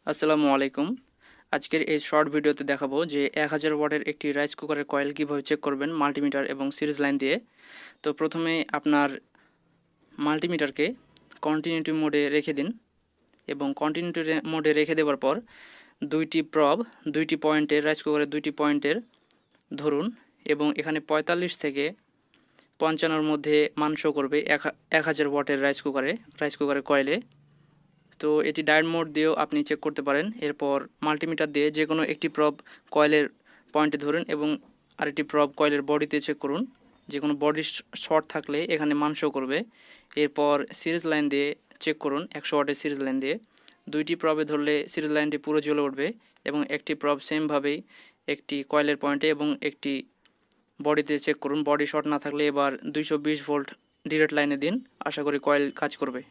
আসসালামু আলাইকুম। আজকের এই শর্ট ভিডিওতে দেখাবো যে 1000 ওয়াটের একটি রাইস কুকারের কয়েল কিভাবে চেক করবেন মাল্টিমিটার এবং সিরিজ লাইন দিয়ে। তো প্রথমে আপনার মাল্টিমিটারকে কন্টিনিউটি মোডে রেখে দিন এবং কন্টিনিউটি মোডে রেখে দেওয়ার পর দুইটি পয়েন্টের রাইস কুকারের দুইটি পয়েন্টের ধরুন এবং এখানে 45 থেকে 55-র মধ্যে মান শো করবে 1000 ওয়াটের রাইস কুকারের কয়েলে। তো এটি ডায়োড মোড দিয়েও আপনি চেক করতে পারেন। এরপর মাল্টিমিটার দিয়ে যে কোনো একটি প্রব কয়েলের পয়েন্টে ধরুন এবং আরেকটি প্রব কয়েলের বডিতে চেক করুন। যে কোনো বডি শর্ট থাকলে এখানে মান শো করবে। এরপর সিরিজ লাইন দিয়ে চেক করুন 100 ওয়াটের সিরিজ লাইন দিয়ে। দুইটি প্রবে ধরলে সিরিজ লাইনটি পুরো জ্বলে উঠবে এবং একটি প্রব সেমভাবেই একটি কয়েলের পয়েন্টে এবং একটি বডিতে চেক করুন। বডি শর্ট না থাকলে এবার 220 ভোল্ট ডিরেক্ট লাইনে দিন। আশা করি কয়েল কাজ করবে।